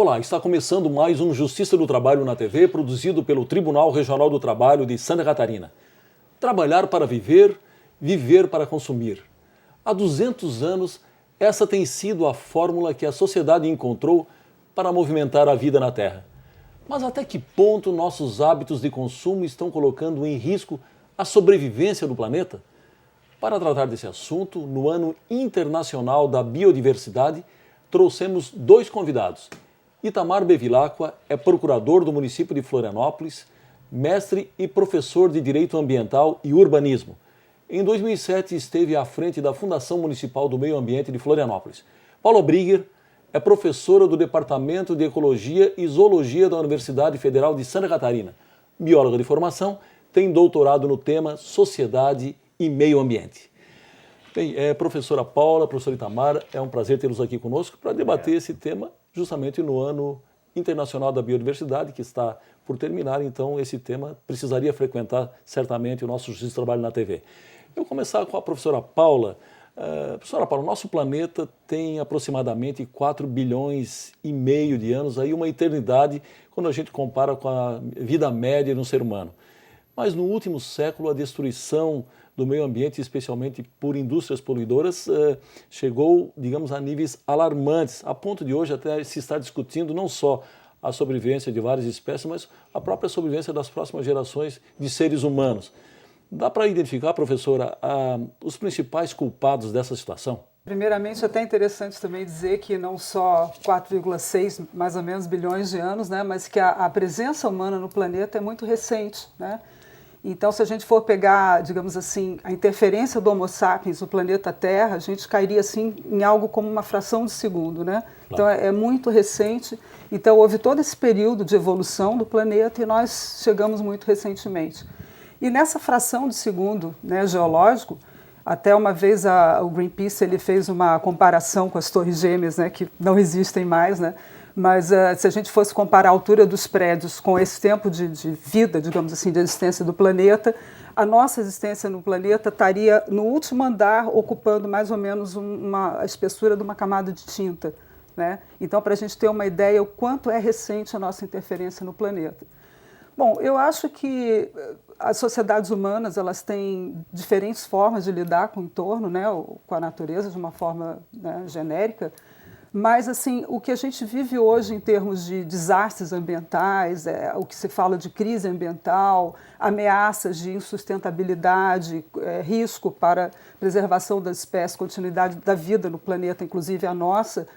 Olá, está começando mais um Justiça do Trabalho na TV, produzido pelo Tribunal Regional do Trabalho de Santa Catarina. Trabalhar para viver, viver para consumir. Há 200 anos, essa tem sido a fórmula que a sociedade encontrou para movimentar a vida na Terra. Mas até que ponto nossos hábitos de consumo estão colocando em risco a sobrevivência do planeta? Para tratar desse assunto, no Ano Internacional da Biodiversidade, trouxemos dois convidados. Itamar Bevilacqua é procurador do município de Florianópolis, mestre e professor de Direito Ambiental e Urbanismo. Em 2007 esteve à frente da Fundação Municipal do Meio Ambiente de Florianópolis. Paula Brigger é professora do Departamento de Ecologia e Zoologia da Universidade Federal de Santa Catarina. Bióloga de formação, tem doutorado no tema Sociedade e Meio Ambiente. Bem, professora Paula, professor Itamar, é um prazer tê-los aqui conosco para debater esse tema justamente no Ano Internacional da Biodiversidade, que está por terminar, então esse tema precisaria frequentar certamente o nosso Justiça do Trabalho na TV. Eu vou começar com a professora Paula. Professora Paula, o nosso planeta tem aproximadamente 4 bilhões e meio de anos, aí uma eternidade quando a gente compara com a vida média de um ser humano. Mas no último século a destruição do meio ambiente, especialmente por indústrias poluidoras, chegou, digamos, a níveis alarmantes, a ponto de hoje até se estar discutindo não só a sobrevivência de várias espécies, mas a própria sobrevivência das próximas gerações de seres humanos. Dá para identificar, professora, os principais culpados dessa situação? Primeiramente, é até interessante também dizer que não só 4,6 mais ou menos bilhões de anos, né, mas que a presença humana no planeta é muito recente, né? Então, se a gente for pegar, digamos assim, a interferência do Homo sapiens no planeta Terra, a gente cairia assim em algo como uma fração de segundo, né? Claro. Então, é muito recente. Então, houve todo esse período de evolução do planeta e nós chegamos muito recentemente. E nessa fração de segundo, né, geológico, até uma vez o Greenpeace ele fez uma comparação com as Torres Gêmeas, né, que não existem mais, né? Mas se a gente fosse comparar a altura dos prédios com esse tempo de vida, digamos assim, de existência do planeta, a nossa existência no planeta estaria no último andar, ocupando mais ou menos a espessura de uma camada de tinta, né? Então, para a gente ter uma ideia o quanto é recente a nossa interferência no planeta. Bom, eu acho que as sociedades humanas elas têm diferentes formas de lidar com o entorno, né, com a natureza, de uma forma, né, genérica. Mas, assim, o que a gente vive hoje em termos de desastres ambientais, o que se fala de crise ambiental, ameaças de insustentabilidade, risco para a preservação das espécies, continuidade da vida no planeta, inclusive a nossa,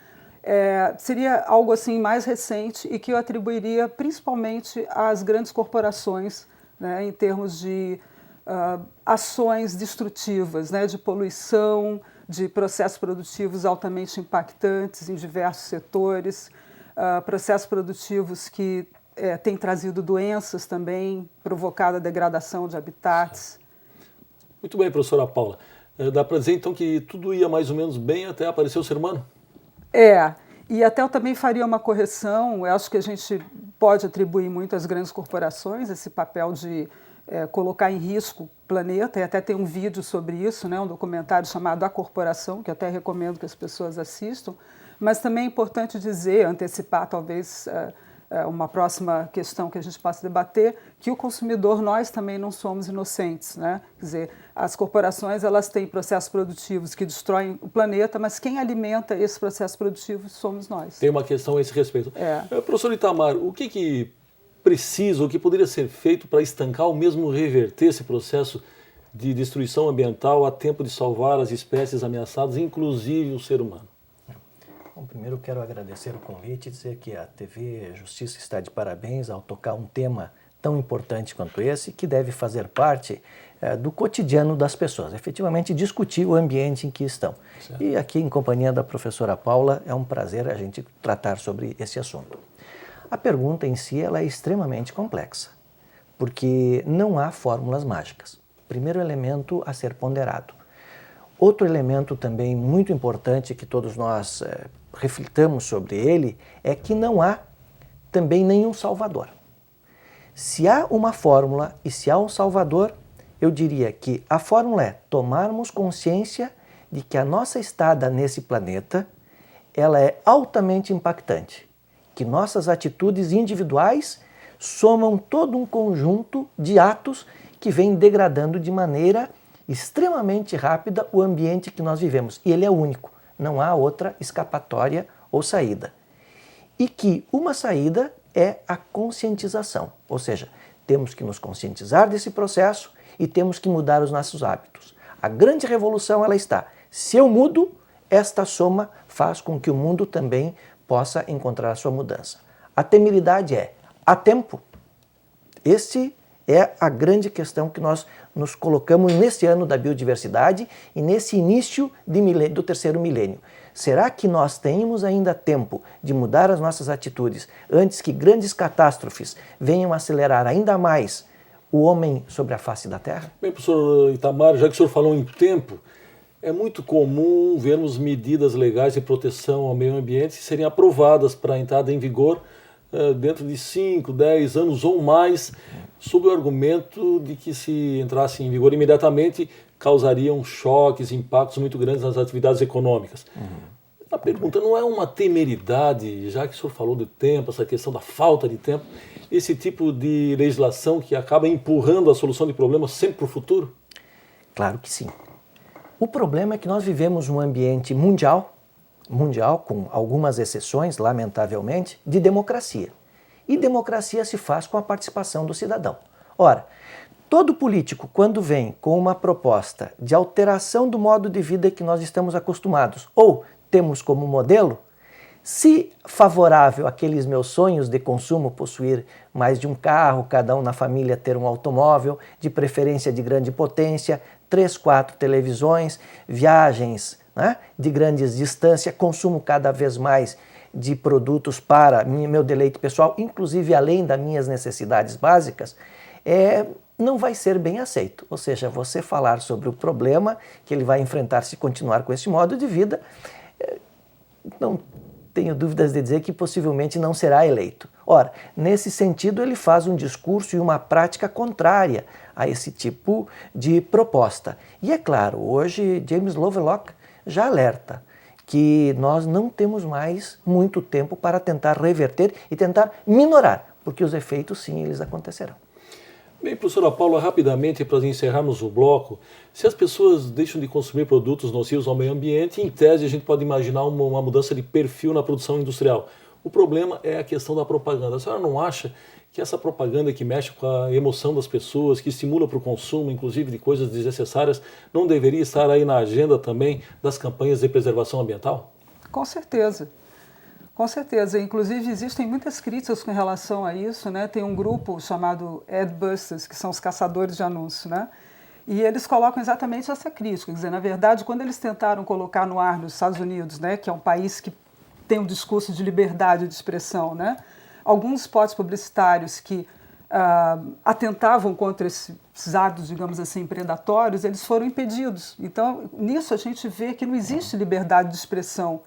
seria algo assim mais recente e que eu atribuiria principalmente às grandes corporações, né, em termos de ações destrutivas, né, de poluição, de processos produtivos altamente impactantes em diversos setores, processos produtivos que têm trazido doenças também, provocado a degradação de habitats. Muito bem, professora Paula. Dá para dizer, então, que tudo ia mais ou menos bem até aparecer o ser humano? E até eu também faria uma correção. Eu acho que a gente pode atribuir muito às grandes corporações esse papel de colocar em risco o planeta, e até tem um vídeo sobre isso, né, um documentário chamado A Corporação, que eu até recomendo que as pessoas assistam, mas também é importante dizer, antecipar talvez uma próxima questão que a gente possa debater, que o consumidor, nós também não somos inocentes, né? Quer dizer, as corporações elas têm processos produtivos que destroem o planeta, mas quem alimenta esses processos produtivos somos nós. Tem uma questão a esse respeito. Professor Itamar, o que precisa, o que poderia ser feito para estancar ou mesmo reverter esse processo de destruição ambiental a tempo de salvar as espécies ameaçadas, inclusive o ser humano? Bom, primeiro eu quero agradecer o convite e dizer que a TV Justiça está de parabéns ao tocar um tema tão importante quanto esse, que deve fazer parte do cotidiano das pessoas, efetivamente discutir o ambiente em que estão. Certo. E aqui, em companhia da professora Paula, é um prazer a gente tratar sobre esse assunto. A pergunta em si ela é extremamente complexa, porque não há fórmulas mágicas. Primeiro elemento a ser ponderado. Outro elemento também muito importante que todos nós reflitamos sobre ele é que não há também nenhum salvador. Se há uma fórmula e se há um salvador, eu diria que a fórmula é tomarmos consciência de que a nossa estada nesse planeta ela é altamente impactante, que nossas atitudes individuais somam todo um conjunto de atos que vem degradando de maneira extremamente rápida o ambiente que nós vivemos. E ele é único, não há outra escapatória ou saída. E que uma saída é a conscientização, ou seja, temos que nos conscientizar desse processo e temos que mudar os nossos hábitos. A grande revolução ela está. Se eu mudo, esta soma faz com que o mundo também possa encontrar a sua mudança. A temeridade é: há tempo? Este é a grande questão que nós nos colocamos nesse ano da biodiversidade e nesse início do terceiro milênio. Será que nós temos ainda tempo de mudar as nossas atitudes antes que grandes catástrofes venham acelerar ainda mais o homem sobre a face da Terra? Bem, professor Itamar, já que o senhor falou em tempo, é muito comum vermos medidas legais de proteção ao meio ambiente serem aprovadas para a entrada em vigor dentro de 5, 10 anos ou mais, sob o argumento de que se entrasse em vigor imediatamente causariam choques, impactos muito grandes nas atividades econômicas. A pergunta não é uma temeridade, já que o senhor falou do tempo, essa questão da falta de tempo, esse tipo de legislação que acaba empurrando a solução de problemas sempre para o futuro? Claro que sim. O problema é que nós vivemos um ambiente mundial, com algumas exceções, lamentavelmente, de democracia. E democracia se faz com a participação do cidadão. Ora, todo político, quando vem com uma proposta de alteração do modo de vida que nós estamos acostumados, ou temos como modelo, se favorável àqueles meus sonhos de consumo, possuir mais de um carro, cada um na família ter um automóvel, de preferência de grande potência, 3, 4 televisões, viagens, né, de grandes distâncias, consumo cada vez mais de produtos para meu deleite pessoal, inclusive além das minhas necessidades básicas, não vai ser bem aceito. Ou seja, você falar sobre o problema que ele vai enfrentar se continuar com esse modo de vida, não tenho dúvidas de dizer que possivelmente não será eleito. Ora, nesse sentido, ele faz um discurso e uma prática contrária a esse tipo de proposta. E é claro, hoje James Lovelock já alerta que nós não temos mais muito tempo para tentar reverter e tentar minorar, porque os efeitos, sim, eles acontecerão. Bem, professora Paula, rapidamente, para encerrarmos o bloco, se as pessoas deixam de consumir produtos nocivos ao meio ambiente, em tese a gente pode imaginar uma mudança de perfil na produção industrial. O problema é a questão da propaganda. A senhora não acha que essa propaganda que mexe com a emoção das pessoas, que estimula para o consumo, inclusive de coisas desnecessárias, não deveria estar aí na agenda também das campanhas de preservação ambiental? Com certeza. Com certeza. Inclusive, existem muitas críticas com relação a isso, né? Tem um grupo chamado Adbusters, que são os caçadores de anúncios, né? E eles colocam exatamente essa crítica. Quer dizer, na verdade, quando eles tentaram colocar no ar nos Estados Unidos, né, que é um país que tem um discurso de liberdade de expressão, né? Alguns spots publicitários que atentavam contra esses atos, digamos assim, predatórios, eles foram impedidos. Então, nisso a gente vê que não existe liberdade de expressão.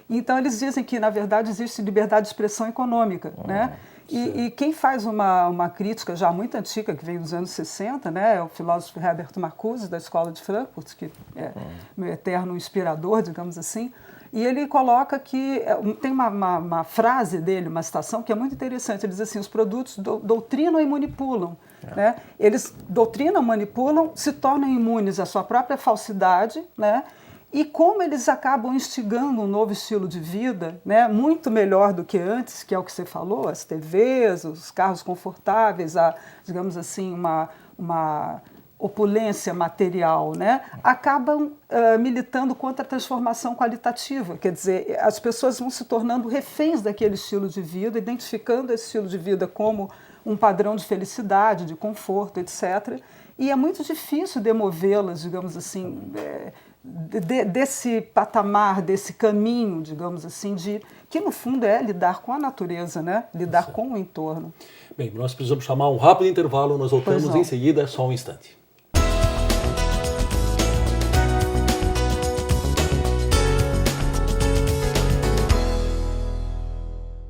Então, eles dizem que, na verdade, existe liberdade de expressão econômica, né? E quem faz uma crítica já muito antiga, que vem dos anos 60, né, é o filósofo Herbert Marcuse, da Escola de Frankfurt, que é meu eterno inspirador, digamos assim, e ele coloca que, tem uma frase dele, uma citação, que é muito interessante, ele diz assim: os produtos doutrinam e manipulam. Né? Eles doutrinam, manipulam, se tornam imunes à sua própria falsidade, né? E como eles acabam instigando um novo estilo de vida, né, muito melhor do que antes, que é o que você falou, as TVs, os carros confortáveis, digamos assim, uma opulência material, né, acabam militando contra a transformação qualitativa. Quer dizer, as pessoas vão se tornando reféns daquele estilo de vida, identificando esse estilo de vida como um padrão de felicidade, de conforto, etc. E é muito difícil demovê-las, digamos assim, desse patamar, desse caminho, digamos assim, que no fundo é lidar com a natureza, né? Lidar com o entorno. Bem, nós precisamos chamar um rápido intervalo, nós voltamos em seguida, só um instante.